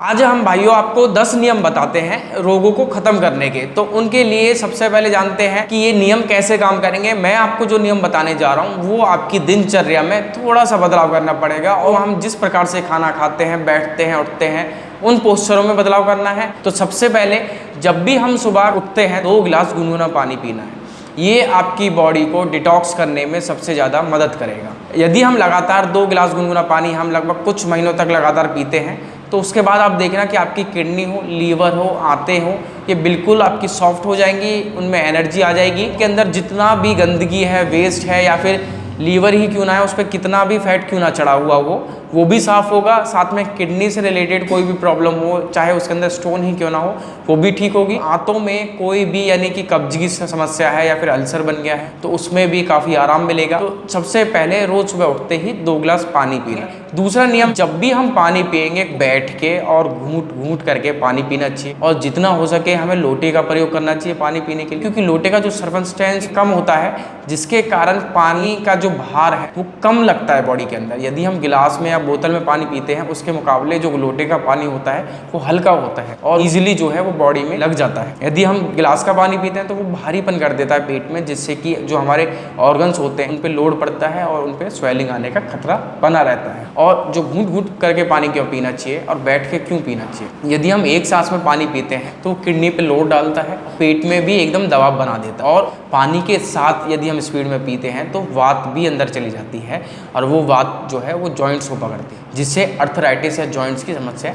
आज हम भाइयों आपको 10 नियम बताते हैं रोगों को खत्म करने के। तो उनके लिए सबसे पहले जानते हैं कि ये नियम कैसे काम करेंगे। मैं आपको जो नियम बताने जा रहा हूँ वो आपकी दिनचर्या में थोड़ा सा बदलाव करना पड़ेगा और हम जिस प्रकार से खाना खाते हैं, बैठते हैं, उठते हैं, उन पोस्चरों में बदलाव करना है। तो सबसे पहले जब भी हम सुबह उठते हैं 2 गिलास गुनगुना पानी पीना है। ये आपकी बॉडी को डिटॉक्स करने में सबसे ज़्यादा मदद करेगा। यदि हम लगातार 2 गिलास गुनगुना पानी हम लगभग कुछ महीनों तक लगातार पीते हैं तो उसके बाद आप देखना कि आपकी किडनी हो, लीवर हो, आंतें हो, ये बिल्कुल आपकी सॉफ्ट हो जाएंगी, उनमें एनर्जी आ जाएगी। के अंदर जितना भी गंदगी है, वेस्ट है या फिर लीवर ही क्यों ना है, उस पर कितना भी फैट क्यों ना चढ़ा हुआ वो भी साफ़ होगा। साथ में किडनी से रिलेटेड कोई भी प्रॉब्लम हो, चाहे उसके अंदर स्टोन ही क्यों ना हो, वो भी ठीक होगी। आंतों में कोई भी यानी कि कब्ज की समस्या है या फिर अल्सर बन गया है तो उसमें भी काफ़ी आराम मिलेगा। तो सबसे पहले रोज़ सुबह उठते ही 2 गिलास पानी पीना। दूसरा नियम, जब भी हम पानी पिएंगे बैठ के और घूंट घूंट करके पानी पीना चाहिए और जितना हो सके हमें लोटे का प्रयोग करना चाहिए पानी पीने के लिए, क्योंकि लोटे का जो सरफेस कम होता है जिसके कारण पानी का जो भार है वो कम लगता है बॉडी के अंदर। यदि हम गिलास में या बोतल में पानी पीते हैं उसके मुकाबले जो लोटे का पानी होता है वो हल्का होता है और इजीली जो है वो बॉडी में लग जाता है। यदि हम गिलास का पानी पीते हैं तो वो भारीपन कर देता है पेट में, जिससे कि जो हमारे ऑर्गन्स होते हैं उन पे लोड पड़ता है और उन पे स्वेलिंग आने का खतरा बना रहता है। और जो घूंट घूंट करके पानी क्यों पीना चाहिए और बैठ के क्यों पीना चाहिए, यदि हम एक सांस में पानी पीते हैं तो किडनी पे लोड डालता है, पेट में भी एकदम दबाव बना देता है और पानी के साथ यदि हम स्पीड में पीते हैं तो वात भी अंदर चली जाती है और वो वात जो है वो जॉइंट्स को पकड़ती है, जिससे अर्थराइटिस या जॉइंट्स की समस्या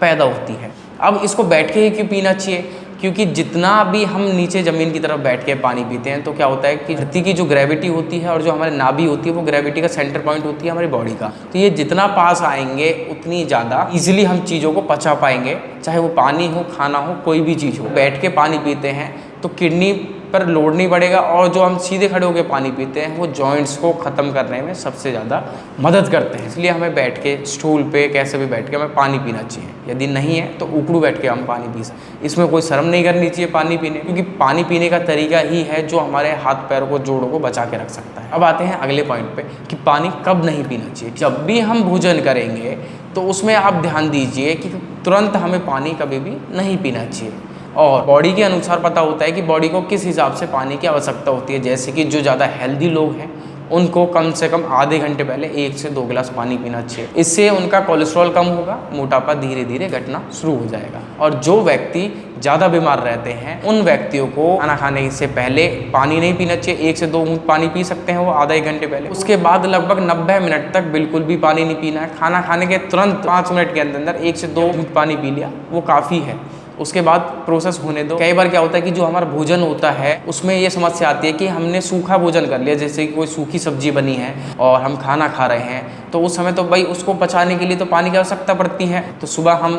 पैदा होती है। अब इसको बैठ के ही क्यों पीना चाहिए, क्योंकि जितना भी हम नीचे ज़मीन की तरफ बैठ के पानी पीते हैं तो क्या होता है कि धरती की जो ग्रेविटी होती है और जो हमारी नाभि होती है वो ग्रेविटी का सेंटर पॉइंट होती है हमारी बॉडी का। तो ये जितना पास आएंगे उतनी ज़्यादा इजीली हम चीज़ों को पचा पाएंगे, चाहे वो पानी हो, खाना हो, कोई भी चीज़ हो। बैठ के पानी पीते हैं तो किडनी पर लोड नहीं पड़ेगा और जो हम सीधे खड़े होकर पानी पीते हैं वो जॉइंट्स को ख़त्म करने में सबसे ज़्यादा मदद करते हैं। इसलिए हमें बैठ के स्टूल पे कैसे भी बैठ के हमें पानी पीना चाहिए। यदि नहीं है तो उकड़ू बैठ के हम पानी पी सकते। इसमें कोई शर्म नहीं करनी चाहिए पानी पीने, क्योंकि पानी पीने का तरीका ही है जो हमारे हाथ पैरों को, जोड़ों को बचा के रख सकता है। अब आते हैं अगले पॉइंट पे कि पानी कब नहीं पीना चाहिए। जब भी हम भोजन करेंगे तो उसमें आप ध्यान दीजिए कि तुरंत हमें पानी कभी भी नहीं पीना चाहिए और बॉडी के अनुसार पता होता है कि बॉडी को किस हिसाब से पानी की आवश्यकता होती है। जैसे कि जो ज़्यादा हेल्दी लोग हैं उनको कम से कम आधे घंटे पहले 1 से 2 गिलास पानी पीना चाहिए। इससे उनका कोलेस्ट्रॉल कम होगा, मोटापा धीरे धीरे घटना शुरू हो जाएगा। और जो व्यक्ति ज़्यादा बीमार रहते हैं उन व्यक्तियों को खाना खाने से पहले पानी नहीं पीना चाहिए। 1 से 2 घूंट पानी पी सकते हैं वो आधा 1 घंटे पहले। उसके बाद लगभग 90 मिनट तक बिल्कुल भी पानी नहीं पीना है। खाना खाने के तुरंत 5 मिनट के अंदर 1 से 2 घूंट पानी पी लिया वो काफ़ी है। उसके बाद प्रोसेस होने दो। कई बार क्या होता है कि जो हमारा भोजन होता है उसमें ये समस्या आती है कि हमने सूखा भोजन कर लिया, जैसे कि कोई सूखी सब्जी बनी है और हम खाना खा रहे हैं तो उस समय तो भाई उसको पचाने के लिए तो पानी की आवश्यकता पड़ती है। तो सुबह हम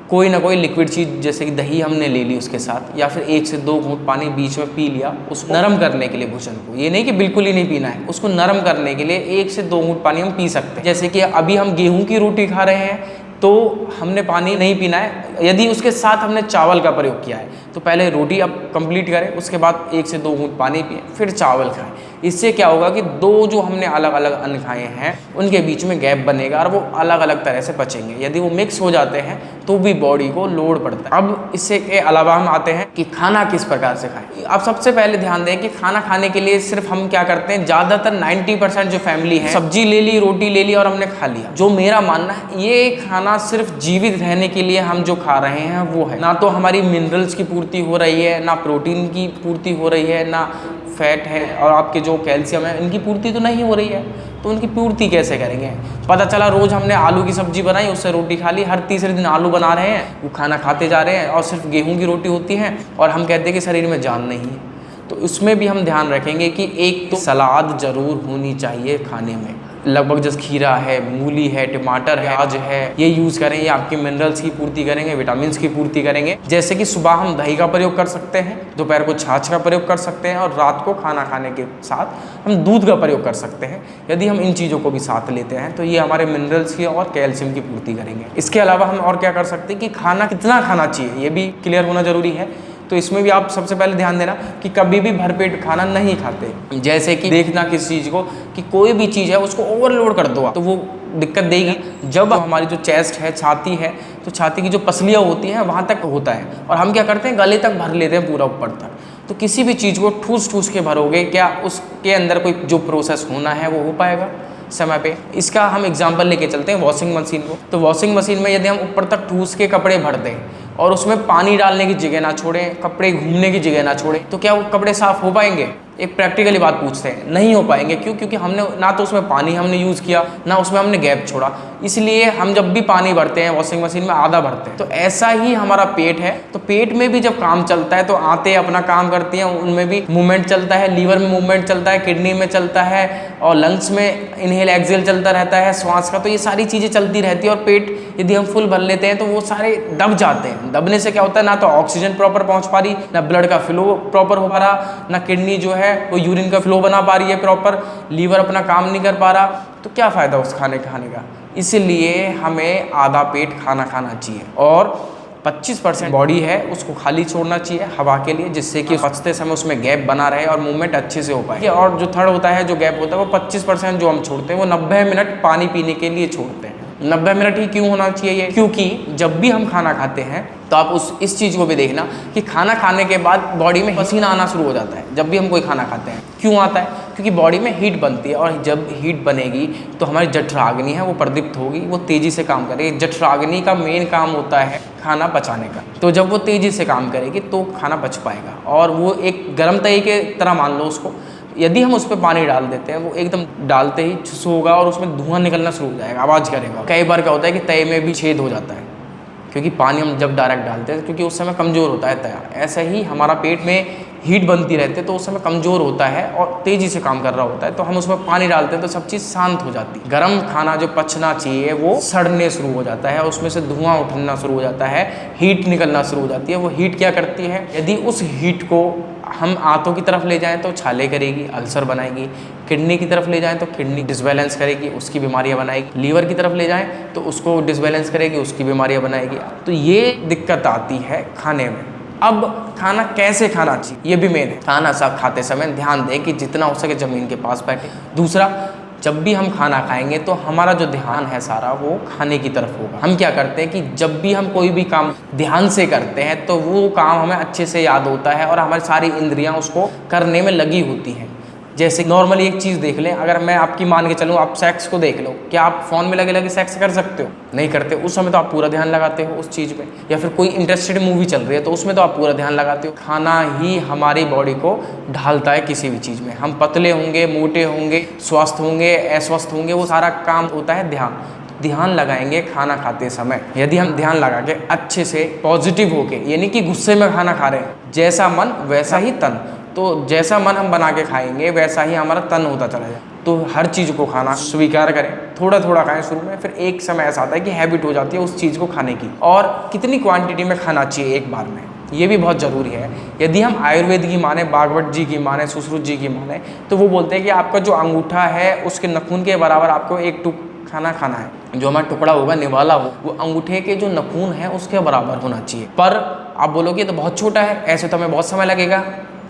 कोई ना कोई लिक्विड चीज़ जैसे कि दही हमने ले ली उसके साथ, या फिर 1 से 2 घूंट पानी बीच में पी लिया, उसको नरम करने के लिए भोजन को। ये नहीं कि बिल्कुल ही नहीं पीना है, उसको नरम करने के लिए 1 से 2 घूंट पानी हम पी सकते हैं। जैसे कि अभी हम गेहूँ की रोटी खा रहे हैं तो हमने पानी नहीं पीना है। यदि उसके साथ हमने चावल का प्रयोग किया है तो पहले रोटी अब कंप्लीट करें, उसके बाद 1 से 2 घूंट पानी पिए, फिर चावल खाएं। इससे क्या होगा कि 2 जो हमने अलग अलग अन्न खाए हैं उनके बीच में गैप बनेगा और वो अलग अलग तरह से पचेंगे। यदि वो मिक्स हो जाते हैं तो भी बॉडी को लोड पड़ता है। अब इससे के अलावा हम आते हैं कि खाना किस प्रकार से खाएं। आप सबसे पहले ध्यान दें कि खाना खाने के लिए सिर्फ हम क्या करते हैं, ज़्यादातर 90% जो फैमिली है सब्जी ले ली, रोटी ले ली और हमने खा लिया। जो मेरा मानना है ये खाना सिर्फ जीवित रहने के लिए हम जो खा रहे हैं वो है। ना तो हमारी मिनरल्स की पूर्ति हो रही है, ना प्रोटीन की पूर्ति हो रही है, ना फैट है और आपके जो कैल्शियम है इनकी पूर्ति तो नहीं हो रही है। तो उनकी पूर्ति कैसे करेंगे। पता चला रोज़ हमने आलू की सब्जी बनाई, उससे रोटी खा ली, हर तीसरे दिन आलू बना रहे हैं, वो खाना खाते जा रहे हैं और सिर्फ गेहूं की रोटी होती है और हम कहते हैं कि शरीर में जान नहीं है। तो उसमें भी हम ध्यान रखेंगे कि एक तो सलाद ज़रूर होनी चाहिए खाने में। लगभग जैसे खीरा है, मूली है, टमाटर है, प्याज है, ये यूज़ करें। ये आपके मिनरल्स की पूर्ति करेंगे, विटामिन की पूर्ति करेंगे। जैसे कि सुबह हम दही का प्रयोग कर सकते हैं, दोपहर को छाछ का प्रयोग कर सकते हैं और रात को खाना खाने के साथ हम दूध का प्रयोग कर सकते हैं। यदि हम इन चीज़ों को भी साथ लेते हैं तो ये हमारे मिनरल्स की और कैल्शियम की पूर्ति करेंगे। इसके अलावा हम और क्या कर सकते हैं कि खाना कितना खाना चाहिए ये भी क्लियर होना ज़रूरी है। तो इसमें भी आप सबसे पहले ध्यान देना कि कभी भी भरपेट खाना नहीं खाते। जैसे कि देखना किसी चीज़ को कि कोई भी चीज़ है उसको ओवरलोड कर दो तो वो दिक्कत देगी। जब हमारी जो चेस्ट है, छाती है, तो छाती की जो पसलियाँ होती हैं वहाँ तक होता है, और हम क्या करते हैं गले तक भर लेते हैं पूरा ऊपर तक। तो किसी भी चीज़ को ठूस ठूस के भरोगे, क्या उसके अंदर कोई जो प्रोसेस होना है वो हो पाएगा समय पे? इसका हम एग्जांपल लेके चलते हैं वॉशिंग मशीन को। तो वॉशिंग मशीन में यदि हम ऊपर तक ठूस के कपड़े भर दें और उसमें पानी डालने की जगह ना छोड़ें, कपड़े घूमने की जगह ना छोड़ें, तो क्या वो कपड़े साफ हो पाएंगे? एक प्रैक्टिकली बात पूछते हैं, नहीं हो पाएंगे। क्यों? क्योंकि हमने ना तो उसमें पानी हमने यूज़ किया, ना उसमें हमने गैप छोड़ा। इसलिए हम जब भी पानी भरते हैं वॉशिंग मशीन में आधा भरते हैं। तो ऐसा ही हमारा पेट है, तो पेट में भी जब काम चलता है तो आंतें अपना काम करती हैं, उनमें भी मूवमेंट चलता है, लीवर में मूवमेंट चलता है, किडनी में चलता है, और लंग्स में इनहेल एक्सहेल चलता रहता है, श्वास का। तो ये सारी चीज़ें चलती रहती है, और पेट यदि हम फुल भर लेते हैं तो वो सारे दब जाते हैं। दबने से क्या होता है, ना तो ऑक्सीजन प्रॉपर पहुँच पा रही, ना ब्लड का फ्लो प्रॉपर हो पा रहा, ना किडनी जो है वो यूरिन का फ्लो बना पा रही है प्रॉपर, लीवर अपना काम नहीं कर पा रहा। तो क्या फ़ायदा उस खाने का? इसलिए हमें आधा पेट खाना खाना चाहिए, और 25% बॉडी है उसको खाली छोड़ना चाहिए हवा के लिए, जिससे कि पचते समय उसमें गैप बना रहे और मूवमेंट अच्छे से हो पाए। और जो थर्ड होता है, जो गैप होता है, वो 25% जो हम छोड़ते हैं वो 90 मिनट पानी पीने के लिए छोड़ते हैं। 90 मिनट ही क्यों होना चाहिए ये? क्योंकि जब भी हम खाना खाते हैं तो आप इस चीज़ को भी देखना कि खाना खाने के बाद बॉडी में पसीना आना शुरू हो जाता है जब भी हम कोई खाना खाते हैं। क्यों आता है? क्योंकि बॉडी में हीट बनती है, और जब हीट बनेगी तो हमारी जठराग्नि है वो प्रदीप्त होगी, वो तेज़ी से काम करेगी। जठराग्नि का मेन काम होता है खाना पचाने का, तो जब वो तेज़ी से काम करेगी तो खाना पच पाएगा। और वो एक गर्म तई के तरह मान लो उसको, यदि हम उस पर पानी डाल देते हैं, वो एकदम डालते ही छुस होगा और उसमें धुआं निकलना शुरू हो जाएगा, आवाज़ करेगा। कई बार क्या होता है कि तय में भी छेद हो जाता है, क्योंकि पानी हम जब डायरेक्ट डालते हैं, क्योंकि उस समय कमज़ोर होता है तया। ऐसा ही हमारा पेट में हीट बनती रहती है, तो उस समय कमज़ोर होता है और तेज़ी से काम कर रहा होता है, तो हम उसमें पानी डालते हैं तो सब चीज़ शांत हो जाती है। गर्म खाना जो पचना चाहिए वो सड़ने शुरू हो जाता है, उसमें से धुआं उठना शुरू हो जाता है, हीट निकलना शुरू हो जाती है। वो हीट क्या करती है, यदि उस हीट को हम आंतों की तरफ ले जाएं तो छाले करेगी, अल्सर बनाएगी। किडनी की तरफ ले जाएं तो किडनी डिसबैलेंस करेगी, उसकी बीमारियां बनाएगी। लीवर की तरफ ले जाएं तो उसको डिसबैलेंस करेगी, उसकी बीमारियां बनाएगी। तो ये दिक्कत आती है खाने में। अब खाना कैसे खाना चाहिए ये भी मेन है। खाना सब खाते समय ध्यान दें कि जितना हो सके ज़मीन के पास बैठे। दूसरा, जब भी हम खाना खाएंगे तो हमारा जो ध्यान है सारा वो खाने की तरफ होगा। हम क्या करते हैं कि जब भी हम कोई भी काम ध्यान से करते हैं तो वो काम हमें अच्छे से याद होता है और हमारी सारी इंद्रियां उसको करने में लगी होती हैं। जैसे नॉर्मली एक चीज़ देख लें, अगर मैं आपकी मान के चलूँ, आप सेक्स को देख लो, क्या आप फ़ोन में लगे लगे सेक्स कर सकते हो? नहीं करते। उस समय तो आप पूरा ध्यान लगाते हो उस चीज़ में। या फिर कोई इंटरेस्टेड मूवी चल रही है तो उसमें तो आप पूरा ध्यान लगाते हो। खाना ही हमारी बॉडी को ढालता है किसी भी चीज़ में। हम पतले होंगे, मोटे होंगे, स्वस्थ होंगे, अस्वस्थ होंगे, वो सारा काम होता है ध्यान। ध्यान लगाएंगे खाना खाते समय। यदि हम ध्यान लगा के अच्छे से पॉजिटिव होके, यानी कि गुस्से में खाना खा रहे हैं, जैसा मन वैसा ही तन, तो जैसा मन हम बना के खाएंगे वैसा ही हमारा तन होता चला जाए। तो हर चीज़ को खाना स्वीकार करें, थोड़ा थोड़ा खाएं शुरू में, फिर एक समय ऐसा आता है कि हैबिट हो जाती है उस चीज़ को खाने की। और कितनी क्वांटिटी में खाना चाहिए एक बार में, ये भी बहुत ज़रूरी है। यदि हम आयुर्वेद की माने, भागवत जी की माने, सुश्रुत जी की माने, तो वो बोलते हैं कि आपका जो अंगूठा है उसके नाखून के बराबर आपको एक खाना खाना है। जो हमारा टुकड़ा होगा, निवाला हो, वो अंगूठे के जो नाखून है उसके बराबर होना चाहिए। पर आप बोलोगे तो बहुत छोटा है, ऐसे तो हमें बहुत समय लगेगा।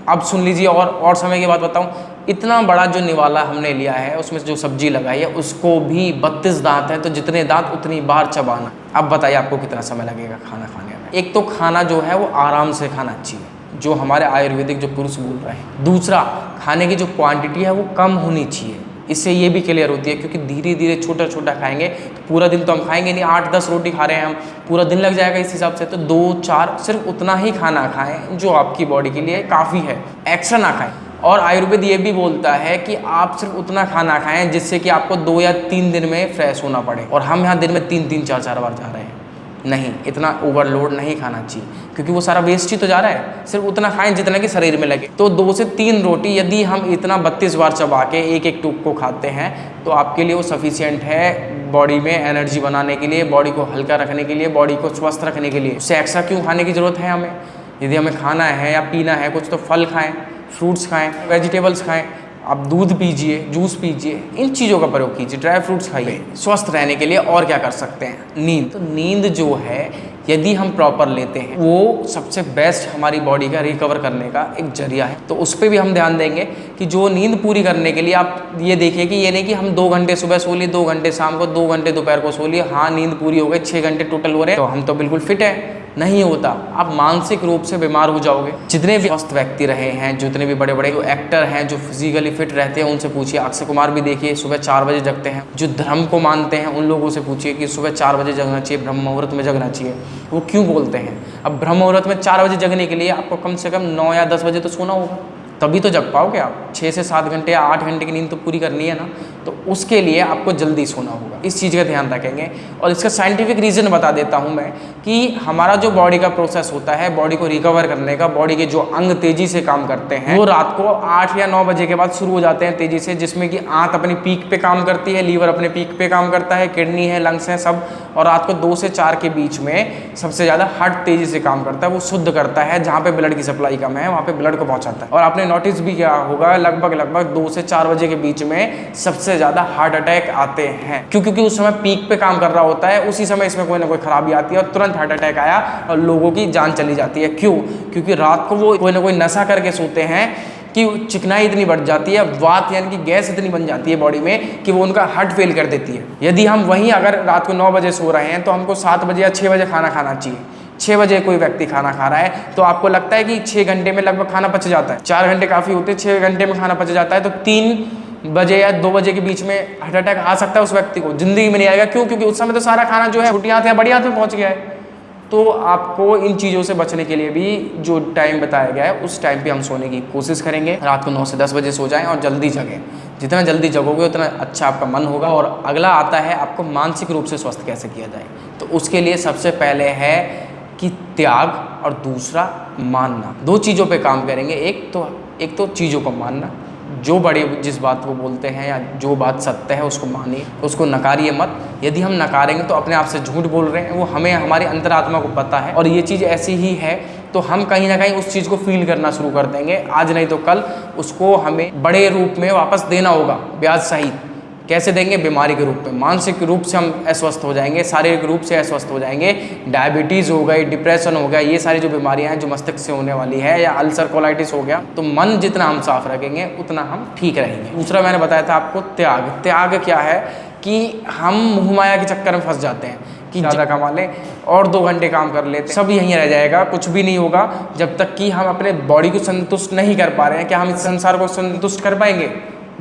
अब सुन लीजिए, और समय की बात बताऊं, इतना बड़ा जो निवाला हमने लिया है उसमें जो सब्जी लगाई है उसको भी 32 दांत है, तो जितने दांत उतनी बार चबाना। अब बताइए आपको कितना समय लगेगा खाना खाने में। एक तो खाना जो है वो आराम से खाना चाहिए, जो हमारे आयुर्वेदिक जो पुरुष बोल रहे हैं। दूसरा, खाने की जो क्वांटिटी है वो कम होनी चाहिए। इससे ये भी क्लियर होती है, क्योंकि धीरे धीरे छोटा छोटा खाएंगे तो पूरा दिन तो हम खाएंगे नहीं। 8-10 रोटी खा रहे हैं हम, पूरा दिन लग जाएगा इस हिसाब से। तो 2-4 सिर्फ उतना ही खाना खाएं जो आपकी बॉडी के लिए काफ़ी है, एक्स्ट्रा ना खाएं। और आयुर्वेद ये भी बोलता है कि आप सिर्फ उतना खाना खाएं जिससे कि आपको 2 या 3 दिन में फ्रेश होना पड़े। और हम यहाँ दिन में 3-3, 4-4 बार जा रहे हैं। नहीं, इतना ओवरलोड नहीं खाना चाहिए, क्योंकि वो सारा वेस्ट ही तो जा रहा है। सिर्फ उतना खाएं जितना कि शरीर में लगे। तो 2 से 3 रोटी यदि हम इतना 32 बार चबा के एक टूक को खाते हैं तो आपके लिए वो सफिशिएंट है बॉडी में एनर्जी बनाने के लिए, बॉडी को हल्का रखने के लिए, बॉडी को स्वस्थ रखने के लिए। उससे एक्स्ट्रा क्यों खाने की ज़रूरत है हमें? यदि हमें खाना है या पीना है कुछ, तो फल खाएँ, फ्रूट्स खाएँ, वेजिटेबल्स खाएँ, आप दूध पीजिए, जूस पीजिए, इन चीज़ों का प्रयोग कीजिए, ड्राई फ्रूट्स खाइए। स्वस्थ रहने के लिए और क्या कर सकते हैं? नींद। तो नींद जो है यदि हम प्रॉपर लेते हैं, वो सबसे बेस्ट हमारी बॉडी का रिकवर करने का एक जरिया है। तो उस पर भी हम ध्यान देंगे कि जो नींद पूरी करने के लिए आप ये देखिए कि ये नहीं कि हम 2 घंटे सुबह सो लिए, 2 घंटे शाम को, 2 घंटे दोपहर को सो लिए, हाँ नींद पूरी हो गई, 6 घंटे टोटल हो रहे हैं तो हम तो बिल्कुल फिट है। नहीं होता, आप मानसिक रूप से बीमार हो जाओगे। जितने भी स्वस्थ व्यक्ति रहे हैं, जितने भी बड़े बड़े जो एक्टर हैं, जो फिजिकली फिट रहते हैं, उनसे पूछिए। अक्षय कुमार भी देखिए सुबह 4 बजे जगते हैं। जो धर्म को मानते हैं उन लोगों से पूछिए कि सुबह 4 बजे जगना चाहिए, ब्रह्म मुहूर्त में जगना चाहिए, वो क्यों बोलते हैं। अब ब्रह्म मुहूर्त में 4 बजे जगने के लिए आपको कम से कम 9 या 10 बजे तो सोना होगा, तभी तो जग पाओगे आप। 6 से 7 घंटे या 8 घंटे की नींद तो पूरी करनी है ना, तो उसके लिए आपको जल्दी सोना होगा। इस चीज़ का ध्यान रखेंगे। और इसका साइंटिफिक रीज़न बता देता हूँ मैं कि हमारा जो बॉडी का प्रोसेस होता है बॉडी को रिकवर करने का, बॉडी के जो अंग तेज़ी से काम करते हैं वो रात को 8 या 9 बजे के बाद शुरू हो जाते हैं तेज़ी से, जिसमें कि आंत अपनी पीक पे काम करती है, लीवर अपने पीक पे काम करता है, किडनी है, लंग्स हैं सब। और रात को 2 से 4 के बीच में सबसे ज़्यादा हार्ट तेज़ी से काम करता है, वो शुद्ध करता है। जहाँ पे ब्लड की सप्लाई कम है वहाँ पे ब्लड को पहुँचाता है। और आपने नोटिस भी किया होगा लगभग 2 से 4 बजे के बीच में सबसे ज़्यादा हार्ट अटैक आते हैं। क्योंकि उस समय पीक पे काम कर रहा होता है, उसी समय इसमें कोई ना कोई खराबी आती है और तुरंत हार्ट अटैक आया और लोगों की जान चली जाती है। क्यों? क्योंकि रात को वो कोई ना कोई नशा करके सोते हैं कि चिकनाई इतनी बढ़ जाती है, वात यानी कि गैस इतनी बन जाती है बॉडी में कि वो उनका हार्ट फेल कर देती है। यदि हम वहीं अगर रात को 9 बजे सो रहे हैं तो हमको 7 बजे या 6 बजे खाना खाना चाहिए। 6 बजे कोई व्यक्ति खाना खा रहा है तो आपको लगता है कि 6 घंटे में लगभग खाना पच जाता है। 4 घंटे काफ़ी होते हैं, 6 घंटे में खाना पच जाता है, तो 3 बजे या 2 बजे के बीच में हार्ट अटैक आ सकता है उस व्यक्ति को, जिंदगी में नहीं आएगा। क्यों? क्योंकि उस समय तो सारा खाना जो है छोटी हाथ या बड़ी हाथ में पहुंच गया है। तो आपको इन चीज़ों से बचने के लिए भी जो टाइम बताया गया है उस टाइम पे हम सोने की कोशिश करेंगे। रात को 9 से 10 बजे सो जाएं और जल्दी जगें। जितना जल्दी जगोगे उतना अच्छा आपका मन होगा। और अगला आता है आपको मानसिक रूप से स्वस्थ कैसे किया जाए। तो उसके लिए सबसे पहले है कि त्याग और दूसरा मानना। 2 चीज़ों पे काम करेंगे। एक तो चीज़ों को मानना, जो बड़े जिस बात को बोलते हैं या जो बात सत्य है उसको मानिए, उसको नकारिए मत। यदि हम नकारेंगे तो अपने आप से झूठ बोल रहे हैं, वो हमें हमारी अंतरात्मा को पता है और ये चीज़ ऐसी ही है तो हम कहीं ना कहीं उस चीज़ को फील करना शुरू कर देंगे। आज नहीं तो कल उसको हमें बड़े रूप में वापस देना होगा, ब्याज सहित। कैसे देंगे? बीमारी के रूप में। मानसिक रूप से हम अस्वस्थ हो जाएंगे, शारीरिक रूप से अस्वस्थ हो जाएंगे। डायबिटीज़ हो गई, डिप्रेशन हो गया, ये सारी जो बीमारियां हैं जो मस्तिष्क से होने वाली है, या अल्सर कोलाइटिस हो गया। तो मन जितना हम साफ रखेंगे उतना हम ठीक रहेंगे। दूसरा मैंने बताया था आपको त्याग। त्याग क्या है कि हम मोहमाया के चक्कर में फंस जाते हैं कि ज़्यादा कमा लें और 2 घंटे काम कर लेते हैं, सब यहीं रह जाएगा, कुछ भी नहीं होगा जब तक कि हम अपने बॉडी को संतुष्ट नहीं कर पा रहे हैं। क्या हम इस संसार को संतुष्ट कर पाएंगे?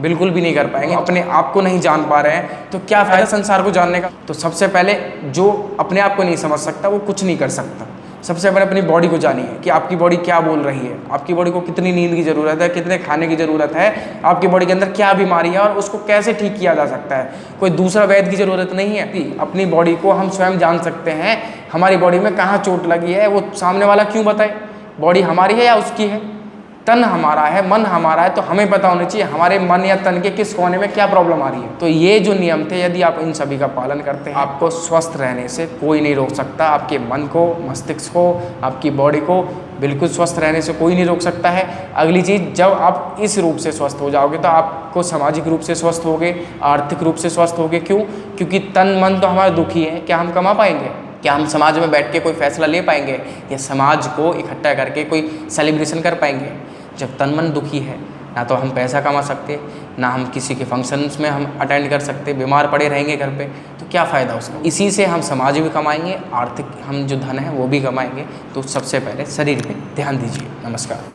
बिल्कुल भी नहीं कर पाएंगे। अपने आप को नहीं जान पा रहे हैं तो क्या फ़ायदा संसार को जानने का। तो सबसे पहले जो अपने आप को नहीं समझ सकता वो कुछ नहीं कर सकता। सबसे पहले अपनी बॉडी को जानिए कि आपकी बॉडी क्या बोल रही है, आपकी बॉडी को कितनी नींद की ज़रूरत है, कितने खाने की ज़रूरत है, आपकी बॉडी के अंदर क्या बीमारी है और उसको कैसे ठीक किया जा सकता है। कोई दूसरा वैद्य की ज़रूरत नहीं है। अपनी बॉडी को हम स्वयं जान सकते हैं। हमारी बॉडी में कहाँ चोट लगी है वो सामने वाला क्यों बताए। बॉडी हमारी है या उसकी है? तन हमारा है, मन हमारा है, तो हमें पता होना चाहिए हमारे मन या तन के किस कोने में क्या प्रॉब्लम आ रही है। तो ये जो नियम थे, यदि आप इन सभी का पालन करते हैं, आपको स्वस्थ रहने से कोई नहीं रोक सकता। आपके मन को, मस्तिष्क को, आपकी बॉडी को बिल्कुल स्वस्थ रहने से कोई नहीं रोक सकता है। अगली चीज़, जब आप इस रूप से स्वस्थ हो जाओगे तो आपको सामाजिक रूप से स्वस्थ होगे, आर्थिक रूप से स्वस्थ होगे। क्यों? क्योंकि तन मन तो हमारा दुखी है। क्या हम कमा पाएंगे? क्या हम समाज में बैठ के कोई फैसला ले पाएंगे या समाज को इकट्ठा करके कोई सेलिब्रेशन कर पाएंगे? जब तन मन दुखी है, ना तो हम पैसा कमा सकते, ना हम किसी के फंक्शंस में हम अटेंड कर सकते, बीमार पड़े रहेंगे घर पे, तो क्या फ़ायदा उसका। इसी से हम समाज भी कमाएंगे, आर्थिक हम जो धन है वो भी कमाएंगे। तो सबसे पहले शरीर पे ध्यान दीजिए। नमस्कार।